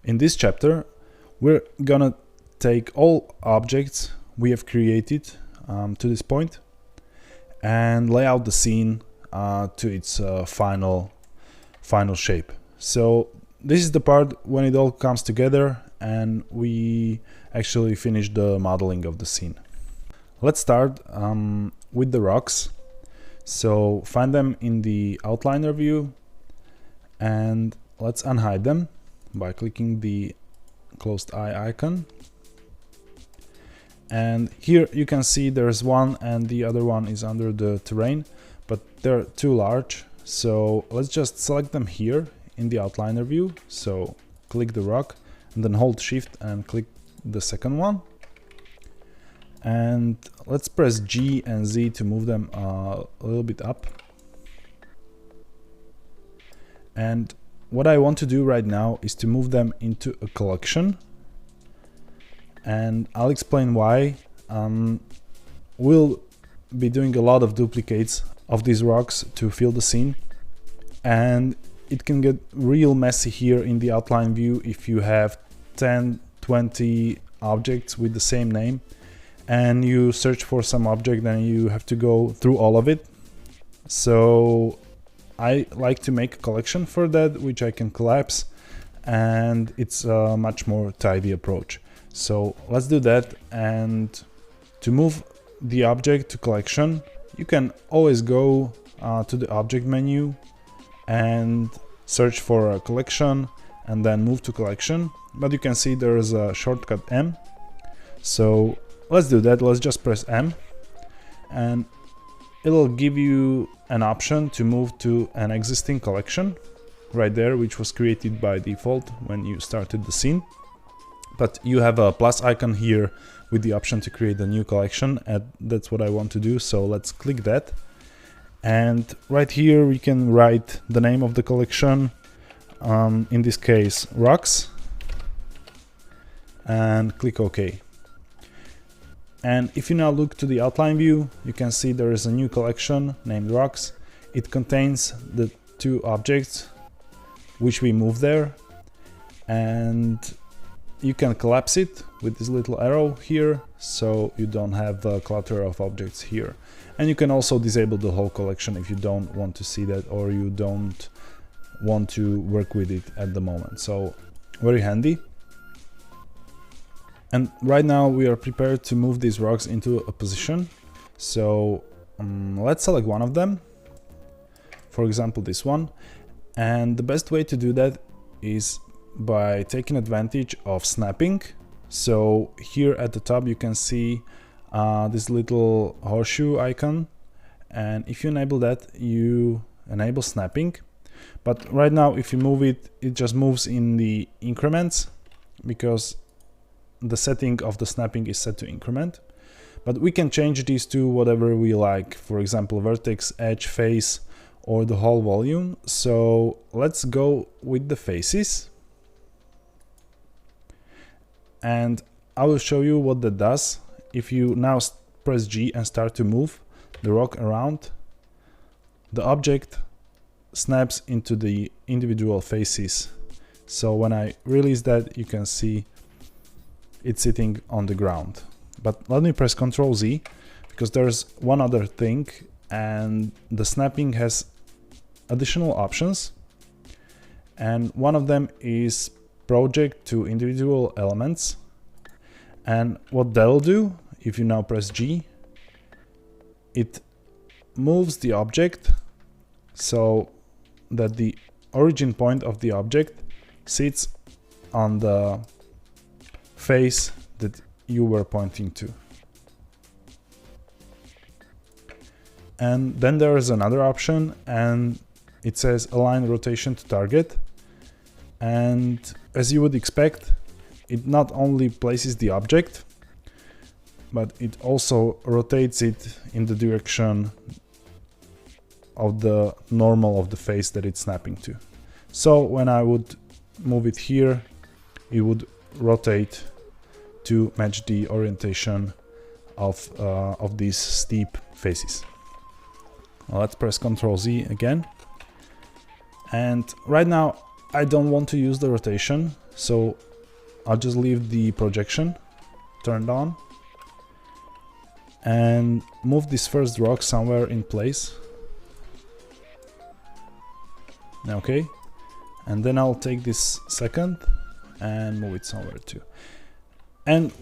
In this chapter, we're gonna take all objects we have created to this point and lay out the scene to its final shape. So this is the part when it all comes together and we actually finish the modeling of the scene. Let's start with the rocks. So find them in the outliner view and let's unhide them by clicking the closed eye icon. And here you can see there's one and the other one is under the terrain, but they're too large. So let's just select them here in the outliner view. So click the rock and then hold shift and click the second one. And let's press G and Z to move them a little bit up. And what I want to do right now is to move them into a collection. And I'll explain why. We'll be doing a lot of duplicates of these rocks to fill the scene. And it can get real messy here in the outline view if you have 10, 20 objects with the same name and you search for some object and you have to go through all of it. So I like to make a collection for that, which I can collapse, and it's a much more tidy approach. So let's do that. And to move the object to collection, you can always go to the object menu and search for a collection and then move to collection. But you can see there is a shortcut M. So let's do that. Let's just press M and it'll give you an option to move to an existing collection right there, which was created by default when you started the scene. But you have a plus icon here with the option to create a new collection, and that's what I want to do. So let's click that. And right here we can write the name of the collection, in this case rocks, and click OK. And if you now look to the outline view, you can see there is a new collection named rocks. It contains the two objects which we move there, and you can collapse it with this little arrow here, so you don't have a clutter of objects here. And you can also disable the whole collection if you don't want to see that or you don't want to work with it at the moment. So very handy. And right now we are prepared to move these rocks into a position. So let's select one of them, for example this one. And the best way to do that is by taking advantage of snapping. So here at the top you can see this little horseshoe icon, and if you enable that you enable snapping. But right now if you move it, it just moves in the increments because the setting of the snapping is set to increment. But we can change these to whatever we like, for example vertex, edge, face, or the whole volume. So let's go with the faces. And I will show you what that does. If you now press G and start to move the rock around, the object snaps into the individual faces. So when I release that, you can see it's sitting on the ground. But let me press Ctrl Z because there's one other thing, and the snapping has additional options. And one of them is project to individual elements. And what that'll do, if you now press G, it moves the object so that the origin point of the object sits on the face that you were pointing to. And then there is another option, and it says align rotation to target. And as you would expect, it not only places the object, but it also rotates it in the direction of the normal of the face that it's snapping to. So when I would move it here, it would rotate to match the orientation of these steep faces. Now let's press Ctrl Z again. And right now I don't want to use the rotation, So I'll just leave the projection turned on and move this first rock somewhere in place. Okay, and then I'll take this second and move it somewhere too. And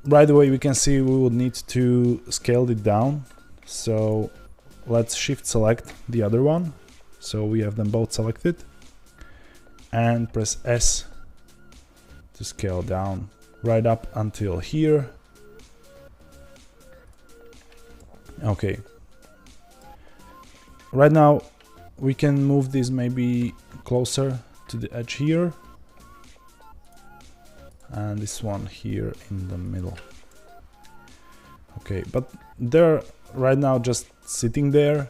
right away we can see we would need to scale it down. So let's shift select the other one. So we have them both selected and press S to scale down right up until here. Okay. Right now we can move this maybe closer to the edge here. And this one here in the middle. Okay, but they're right now just sitting there,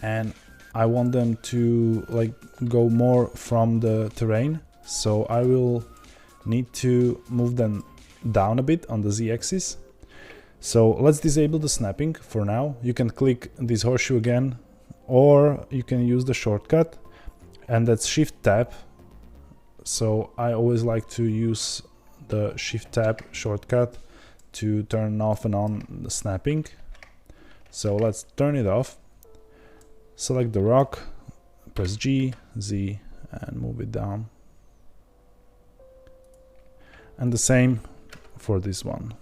and I want them to like go more from the terrain, so I will need to move them down a bit on the z-axis. So let's disable the snapping for now. You can click this horseshoe again, or you can use the shortcut, and that's Shift Tab. So I always like to use the Shift Tab shortcut to turn off and on the snapping. So let's turn it off. Select the rock, press G, Z, and move it down. And the same for this one.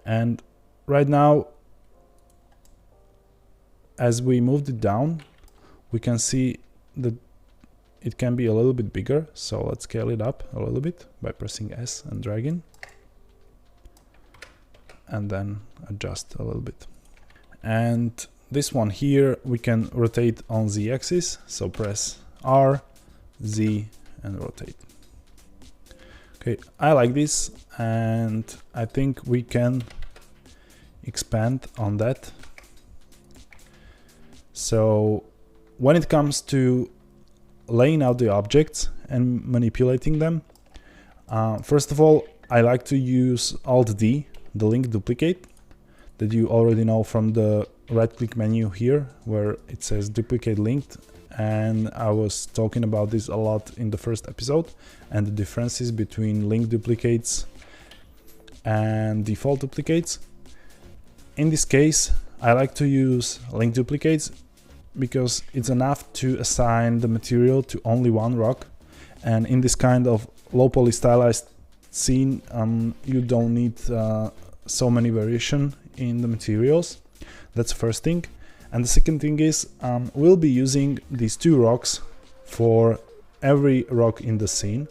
And right now, as we moved it down, we can see that it can be a little bit bigger. So let's scale it up a little bit by pressing S and dragging. And then adjust a little bit. And this one here we can rotate on z-axis, so press R, Z, and rotate. Okay, I like this, and I think we can expand on that. So when it comes to laying out the objects and manipulating them, first of all, I like to use Alt-D, the link duplicate, that you already know from the right-click menu here, where it says duplicate linked, and I was talking about this a lot in the first episode, and the differences between link duplicates and default duplicates. In this case, I like to use link duplicates because it's enough to assign the material to only one rock, and in this kind of low poly stylized scene, you don't need so many variation in the materials. That's the first thing. And the second thing is, we'll be using these two rocks for every rock in the scene,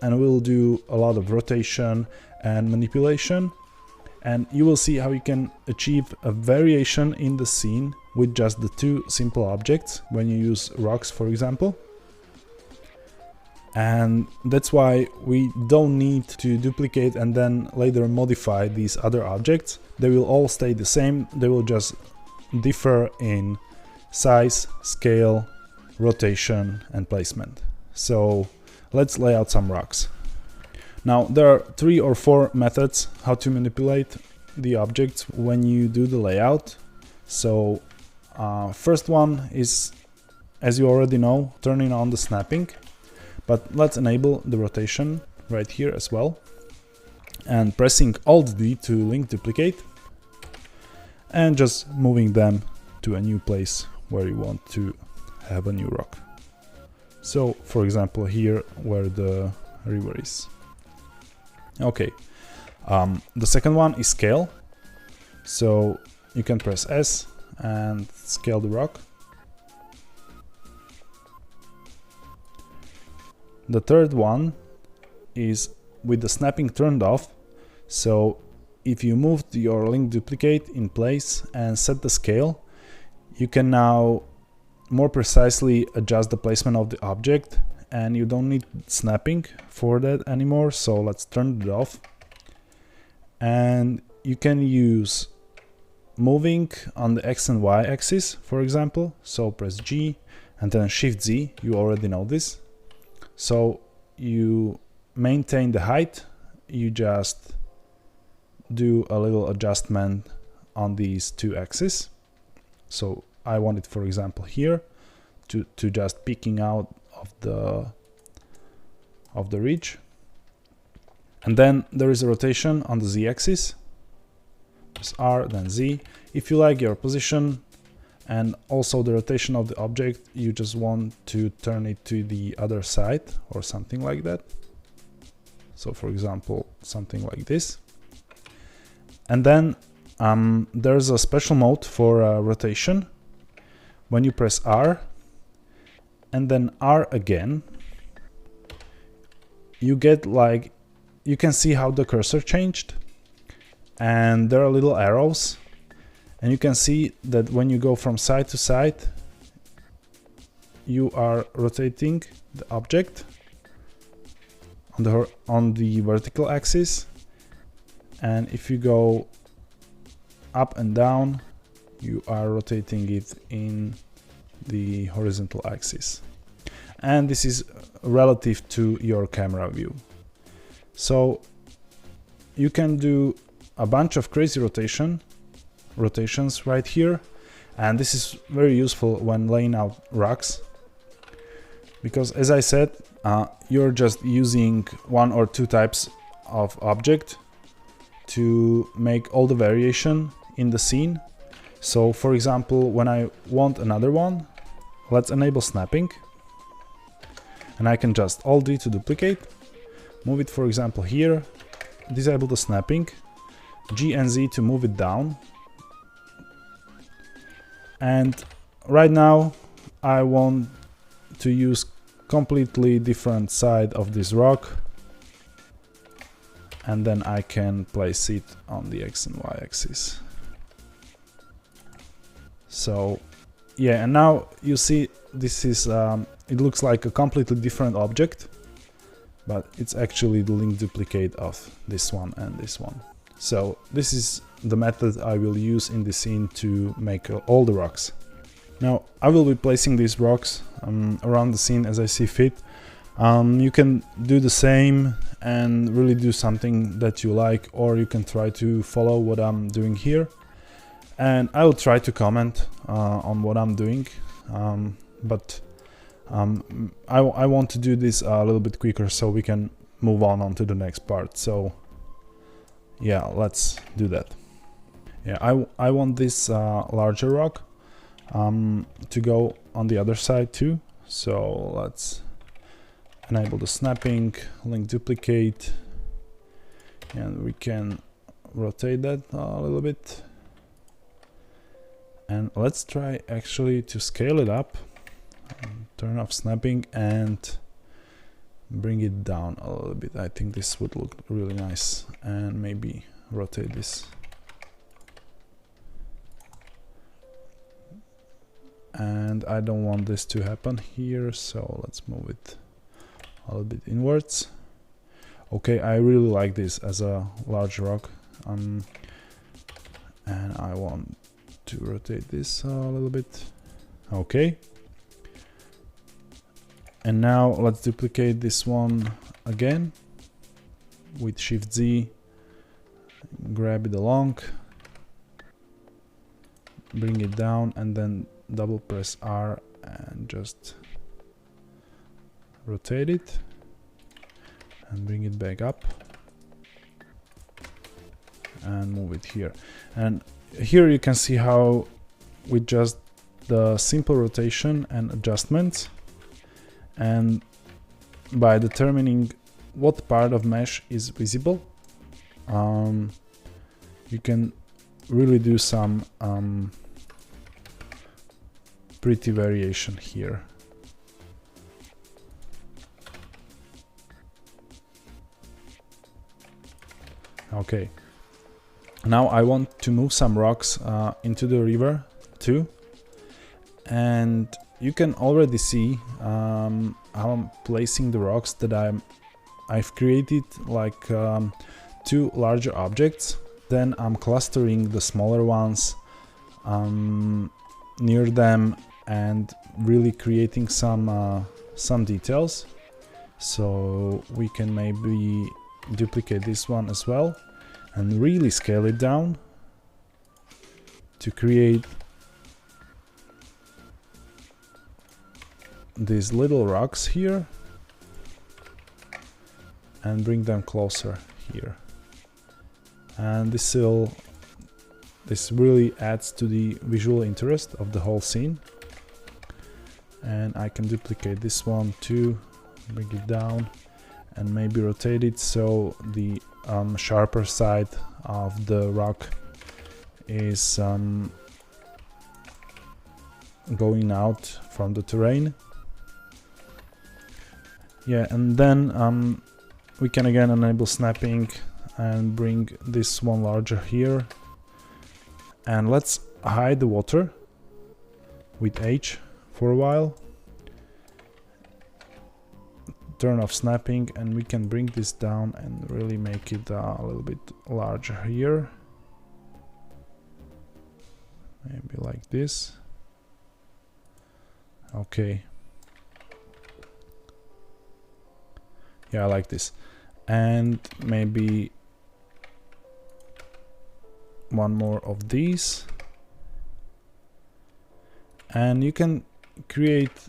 and we'll do a lot of rotation and manipulation, and you will see how you can achieve a variation in the scene with just the two simple objects when you use rocks, for example. And that's why we don't need to duplicate and then later modify these other objects. They will all stay the same, they will just differ in size, scale, rotation, and placement. So let's lay out some rocks. Now there are 3 or 4 methods how to manipulate the objects when you do the layout. So first one is, as you already know, turning on the snapping. But let's enable the rotation right here as well, and pressing Alt-D to link duplicate, and just moving them to a new place where you want to have a new rock. So for example here where the river is. Okay, the second one is scale. So you can press S and scale the rock. The third one is with the snapping turned off. So if you moved your link duplicate in place and set the scale, you can now more precisely adjust the placement of the object, and you don't need snapping for that anymore. So let's turn it off. And you can use moving on the X and Y axis, for example. So press G and then Shift Z, you already know this. So you maintain the height, you just do a little adjustment on these two axes. So I want it, for example, here to just peeking out of the of the ridge. And then there is a rotation on the z-axis. Press R, then Z. If you like your position and also the rotation of the object, you just want to turn it to the other side or something like that. So for example, something like this. And then there's a special mode for rotation. When you press R and then R again, you get like, you can see how the cursor changed, and there are little arrows, and you can see that when you go from side to side, you are rotating the object on the vertical axis, and if you go up and down, you are rotating it in the horizontal axis. And this is relative to your camera view. So you can do a bunch of crazy rotations right here, and this is very useful when laying out rocks, because as I said, you're just using one or two types of object to make all the variation in the scene. So for example, when I want another one, let's enable snapping, and I can just Alt D to duplicate, move it for example here, disable the snapping, G and Z to move it down, and right now I want to use completely different side of this rock, and then I can place it on the X and Y axis. So yeah, and now you see this is it looks like a completely different object, but it's actually the link duplicate of this one and this one. So this is the method I will use in the scene to make all the rocks. Now I will be placing these rocks around the scene as I see fit. You can do the same and really do something that you like, or you can try to follow what I'm doing here. And I will try to comment on what I'm doing, but I want to do this a little bit quicker so we can move on to the next part. So yeah, let's do that. Yeah, I want this larger rock to go on the other side too. So let's enable the snapping, link duplicate, and we can rotate that a little bit. And let's try actually to scale it up, turn off snapping and bring it down a little bit. I think this would look really nice, and maybe rotate this. And I don't want this to happen here, so let's move it a little bit inwards. Okay, I really like this as a large rock, and I want to rotate this a little bit. Okay, and now let's duplicate this one again with Shift Z, grab it along, bring it down, and then double press R and just rotate it and bring it back up and move it here. And here you can see how with just the simple rotation and adjustments, and by determining what part of mesh is visible, you can really do some pretty variation here. Okay, now I want to move some rocks into the river too, and you can already see how I'm placing the rocks that I've created like two larger objects, then I'm clustering the smaller ones near them and really creating some details. So we can maybe duplicate this one as well and really scale it down to create these little rocks here. and bring them closer here. And this really adds to the visual interest of the whole scene. And I can duplicate this one too, bring it down and maybe rotate it so the sharper side of the rock is going out from the terrain. Yeah, and then we can again enable snapping and bring this one larger here. And let's hide the water with H for a while. Turn off snapping, and we can bring this down and really make it a little bit larger here. Maybe like this. Okay. Yeah, I like this. And maybe one more of these. And you can create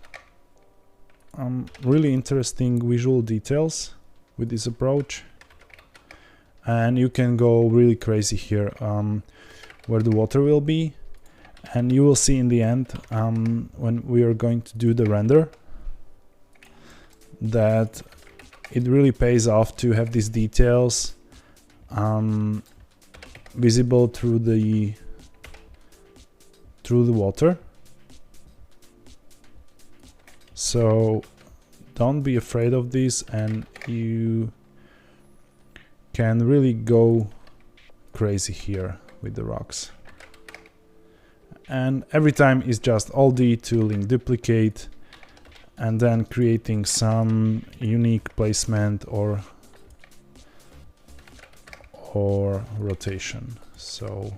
really interesting visual details with this approach. And you can go really crazy here where the water will be. And you will see in the end, when we are going to do the render, that it really pays off to have these details visible through the water. So don't be afraid of this, and you can really go crazy here with the rocks. And every time is just Alt-D to link duplicate, and then creating some unique placement or rotation. So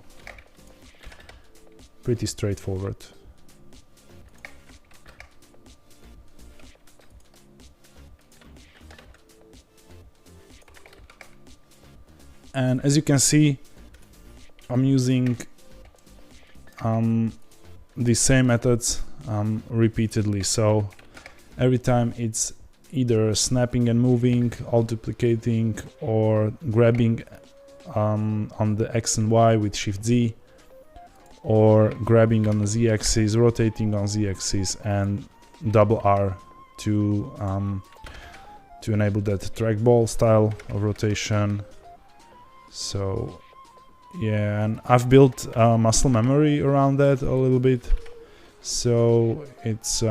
pretty straightforward. And as you can see, I'm using the same methods repeatedly. So every time it's either snapping and moving, alt duplicating, or grabbing on the X and Y with Shift Z, or grabbing on the Z axis, rotating on Z axis, and double R to enable that trackball style of rotation. So yeah, and I've built muscle memory around that a little bit, so it's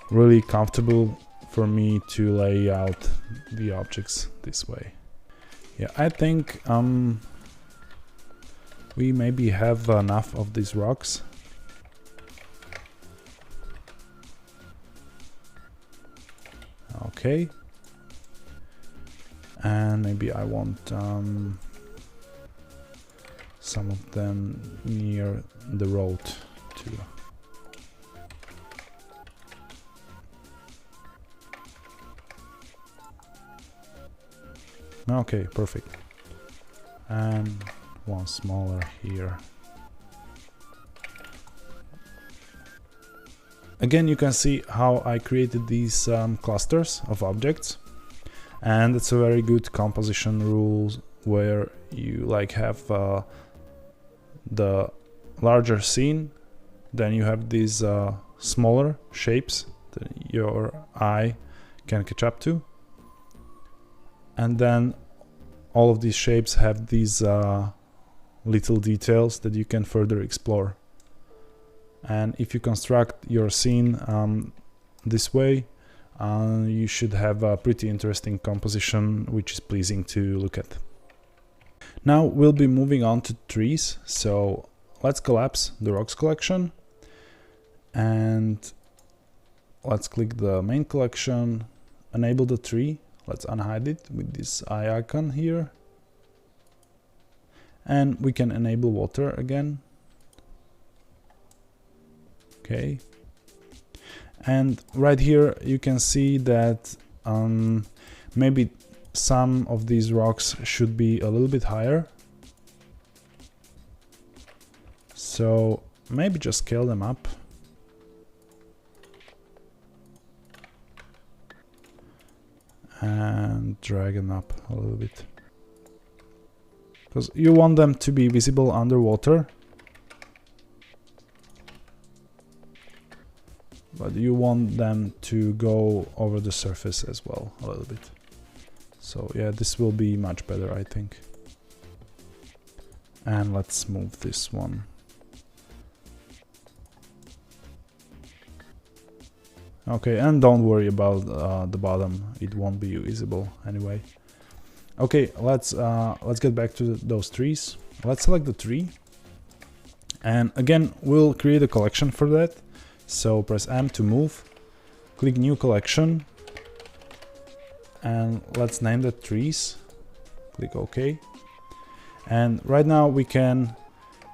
really comfortable for me to lay out the objects this way. Yeah, I think we maybe have enough of these rocks. Okay. And maybe I want some of them near the road too. Okay, perfect. And one smaller here. Again, you can see how I created these clusters of objects. And it's a very good composition rule where you like have the larger scene, then you have these smaller shapes that your eye can catch up to, and then all of these shapes have these little details that you can further explore. And if you construct your scene this way, you should have a pretty interesting composition which is pleasing to look at. Now we'll be moving on to trees, so let's collapse the rocks collection and let's click the main collection, enable the tree, let's unhide it with this eye icon here, and we can enable water again. Okay. And right here you can see that maybe some of these rocks should be a little bit higher. So maybe just scale them up. And drag them up a little bit. Because you want them to be visible underwater. But you want them to go over the surface as well, a little bit. So yeah, this will be much better, I think. And let's move this one. Okay, and don't worry about the bottom, it won't be visible anyway. Okay, let's get back to those trees. Let's select the tree, and again we'll create a collection for that. So press M to move, click new collection, and let's name the trees. Click OK. And right now we can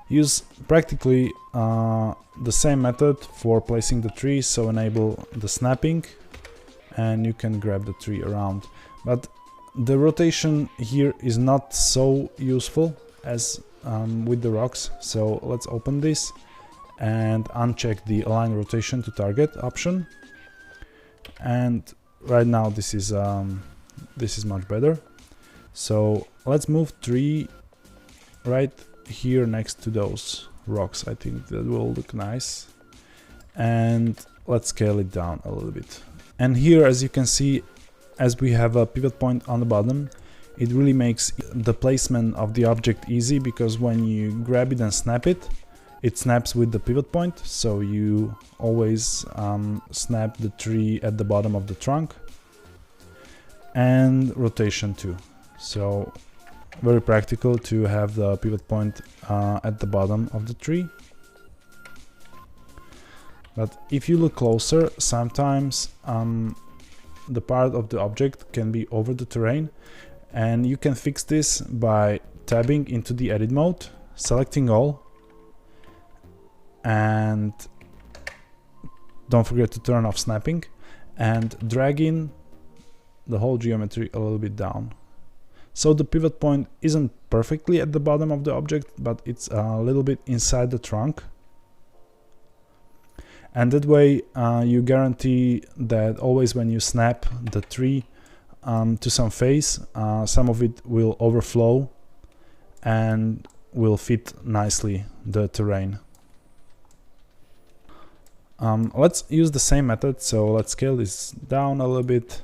use practically the same method for placing the trees. So enable the snapping, and you can grab the tree around. But the rotation here is not so useful as with the rocks. So let's open this and uncheck the align rotation to target option. And right now this is much better. So let's move tree right here next to those rocks. I think that will look nice. And let's scale it down a little bit. And here, as you can see, as we have a pivot point on the bottom, it really makes the placement of the object easy, because when you grab it and snap it, it snaps with the pivot point, so you always snap the tree at the bottom of the trunk. And rotation too, so very practical to have the pivot point at the bottom of the tree. But if you look closer, sometimes the part of the object can be over the terrain, and you can fix this by tabbing into the edit mode, selecting all, and don't forget to turn off snapping, and dragging the whole geometry a little bit down. So the pivot point isn't perfectly at the bottom of the object, but it's a little bit inside the trunk. And that way you guarantee that always when you snap the tree to some face, some of it will overflow and will fit nicely the terrain. Let's use the same method, so let's scale this down a little bit,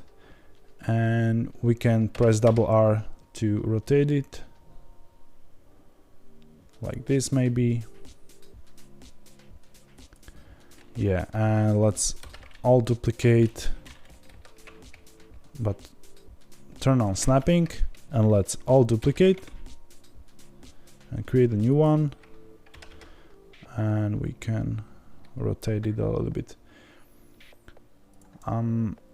and we can press double R to rotate it, like this maybe. Yeah, and let's all duplicate, but turn on snapping, and let's all duplicate and create a new one, and we can rotate it a little bit.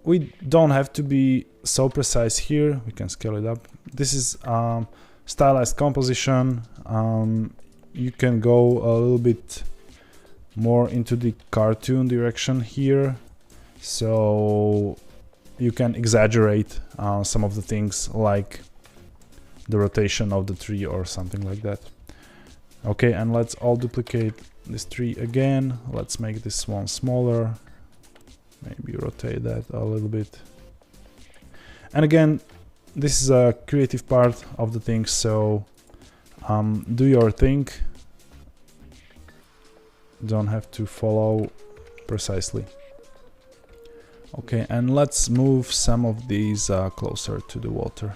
We don't have to be so precise here, we can scale it up. This is stylized composition. You can go a little bit more into the cartoon direction here, so you can exaggerate some of the things, like the rotation of the tree or something like that. Okay, and let's all duplicate this tree again. Let's make this one smaller, maybe rotate that a little bit. And again, this is a creative part of the thing, so do your thing. Don't have to follow precisely. Okay, and let's move some of these closer to the water,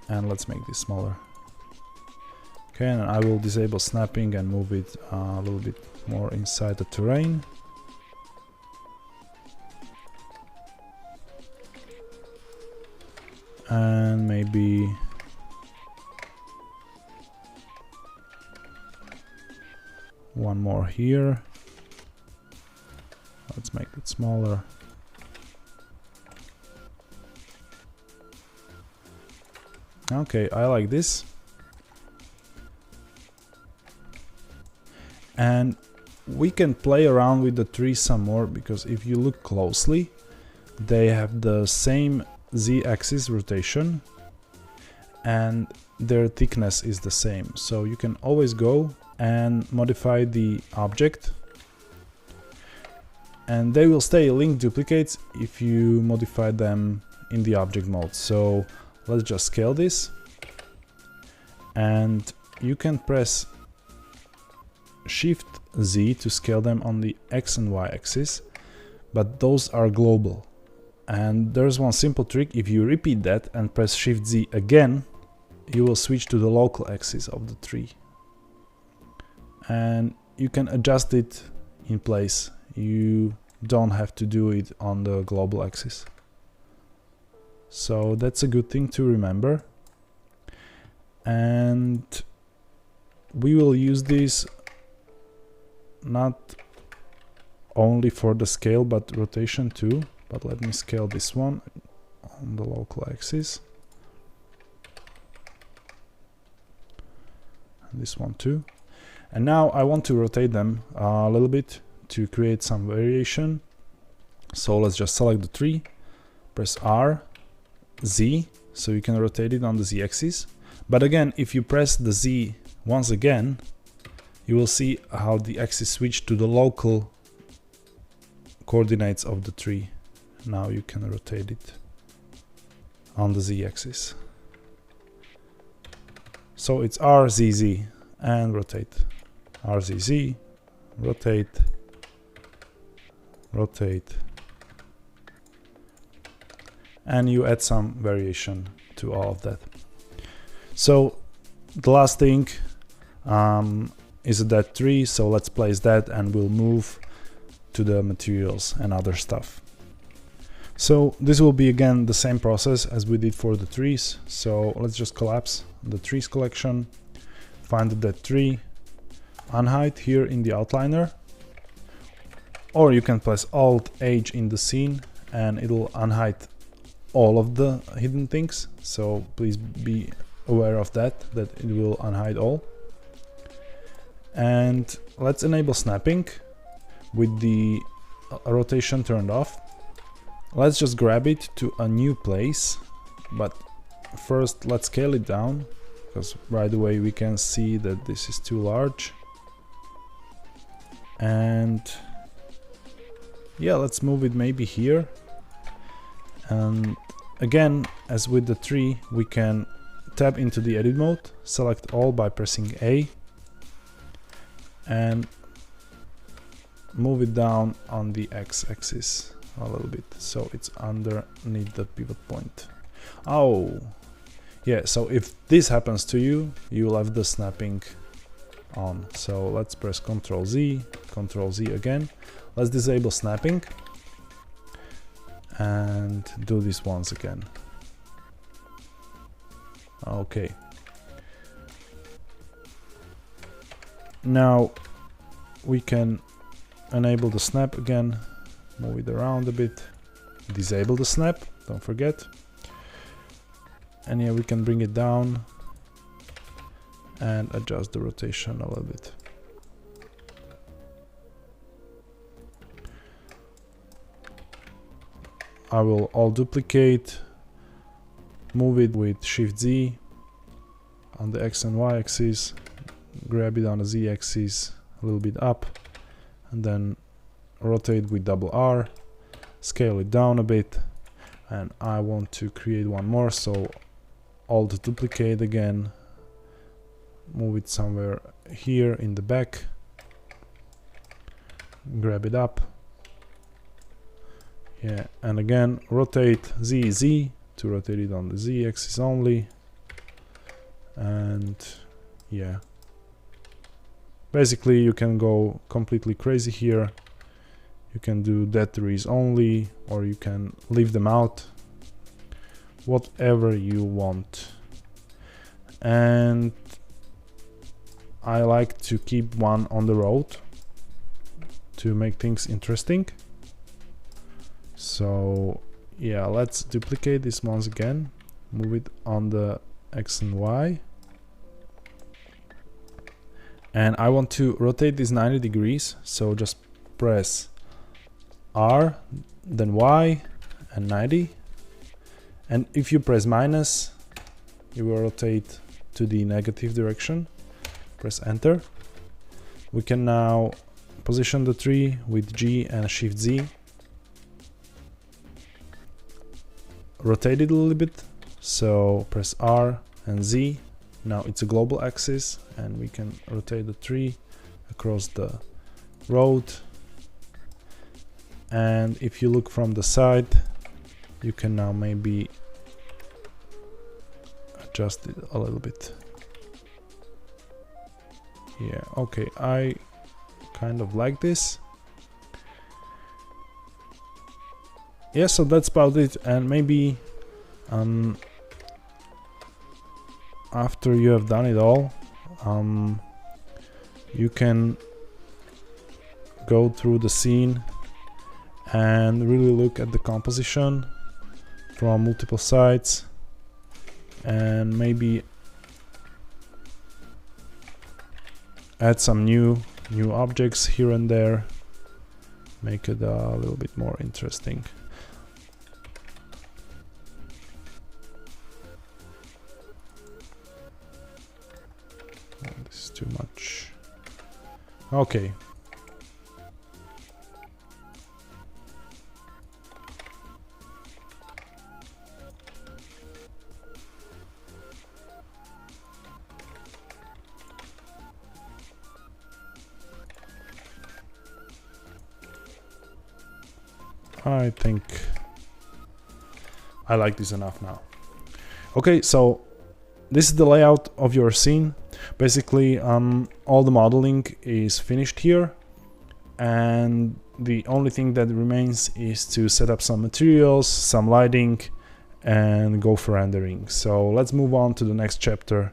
and let's make this smaller. Okay, and I will disable snapping and move it a little bit more inside the terrain. And maybe one more here. Let's make it smaller. Okay, I like this. And we can play around with the trees some more, because if you look closely, they have the same z-axis rotation and their thickness is the same. So you can always go and modify the object, and they will stay linked duplicates if you modify them in the object mode. So let's just scale this, and you can press Shift Z to scale them on the X and Y axis, but those are global. And there's one simple trick: if you repeat that and press Shift Z again, you will switch to the local axis of the tree. And you can adjust it in place. You don't have to do it on the global axis. So that's a good thing to remember. And we will use this not only for the scale but rotation too. But let me scale this one on the local axis. And this one too. And now I want to rotate them a little bit to create some variation. So let's just select the tree, press R, Z, so you can rotate it on the Z axis. But again, if you press the Z once again, you will see how the axis switched to the local coordinates of the tree. Now you can rotate it on the Z axis. So it's R, Z, Z, and rotate. R, Z, Z, rotate, rotate. And you add some variation to all of that. So the last thing is a dead tree, so let's place that and we'll move to the materials and other stuff. So this will be again the same process as we did for the trees. So let's just collapse the trees collection, find the dead tree, unhide here in the outliner, or you can press Alt H in the scene and it'll unhide all of the hidden things. So please be aware of that it will unhide all. And let's enable snapping with the rotation turned off. Let's just grab it to a new place, but first let's scale it down, because right away we can see that this is too large. And yeah, let's move it maybe here. And again, as with the tree, we can tab into the edit mode, select all by pressing A, and move it down on the X axis a little bit, so it's underneath the pivot point. Oh, yeah, so if this happens to you, you'll have the snapping on. So let's press Ctrl Z again. Let's disable snapping and do this once again. Okay. Now we can enable the snap again, move it around a bit, disable the snap, don't forget. And yeah, we can bring it down and adjust the rotation a little bit. I will all duplicate, move it with Shift Z on the X and Y axis, grab it on the Z axis a little bit up, and then rotate with double R, scale it down a bit, and I want to create one more, so Alt duplicate again, move it somewhere here in the back, grab it up, yeah, and again rotate Z to rotate it on the Z axis only, and yeah, basically you can go completely crazy here. You can do dead trees only, or you can leave them out, whatever you want. And I like to keep one on the road to make things interesting. So yeah, let's duplicate this once again, move it on the X and Y, and I want to rotate this 90 degrees, so just press R, then Y, and 90. And if you press minus, you will rotate to the negative direction. Press enter. We can now position the tree with G and Shift Z, rotate it a little bit. So press R and Z. Now it's a global axis, and we can rotate the tree across the road. And if you look from the side, you can now maybe adjust it a little bit. Yeah, okay, I kind of like this. Yeah, so that's about it. And maybe after you have done it all, you can go through the scene and really look at the composition from multiple sides, and maybe add some new objects here and there, make it a little bit more interesting. Oh, this is too much. Okay. I think I like this enough now. Okay, so this is the layout of your scene. Basically, all the modeling is finished here, and the only thing that remains is to set up some materials, some lighting, and go for rendering. So let's move on to the next chapter